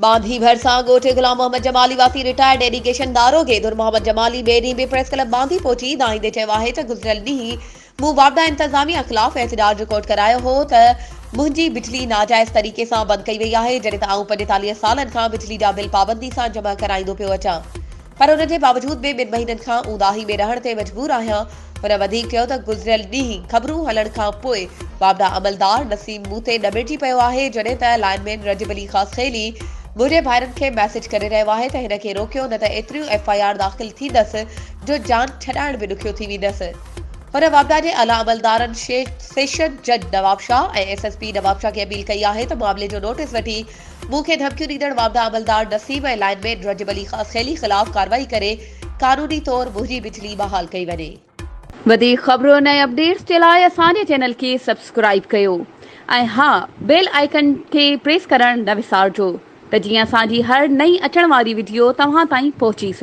बांधी भरसा गोठे गुलाम मोहम्मद जमाली वासी रिटायर्ड एडुकेशन दारोगे दुर मोहम्मद जमाली बेड़ी में प्रेस क्लब बांधी पहुंची दाईंदे चयो आहे त गुज़िरियल ॾींहुं मूं वापडा इंतज़ामिया ख़िलाफ़ एहतजाज रिकॉर्ड करायो हो त मुंहिंजी बिजली नाजाइज़ तरीक़े सां बंदि कई वई आहे जॾहिं त आऊं 45 सालनि खां बिजली जा बिल पाबंदी सां जमा कराईंदो पियो अचां पर उन जे बावजूद बि 2 महीननि खां उदाही में रहण ते मजबूर आहियां। हुन वधीक चयो त गुज़िरियल ॾींहुं ख़बरूं हलण खां पोइ वापडा अमलदार नसीम मूं ते निबिड़जी पियो आहे जॾहिं त लाइनमैन रजब अली ख़ासखेली मुझे भाइरनि खे मैसेज करे रहियो आहे त हिन खे रोकियो न त एतिरियूं FIR दाख़िल थींदसि जो जान छॾाइण बि ॾुखियो थी वेंदसि। हुन वापडा जे आला अमलदारनि सेशन जज नवाब शाह ऐं SSP नवाब शाह खे अपील कई आहे त मामले जो नोटिस वठी मूंखे धमकियूं ॾींदड़ वापडा अमलदार नसीम ऐं लाइनमैन रजब अली ख़ासखेली ख़िलाफ़ कार्रवाई करे कानूनी तौर मुंहिंजी बिजली बहाल कई वञे। वधीक ख़बरूं ऐं अपडेट्स जे लाइ असांजे चैनल खे सब्सक्राइब कयो ऐं हा बेल आइकन खे प्रेस करणु न विसारिजो त जीअं असांजी हर नई अचण वारी वीडियो तव्हां ताईं पहुची सघे।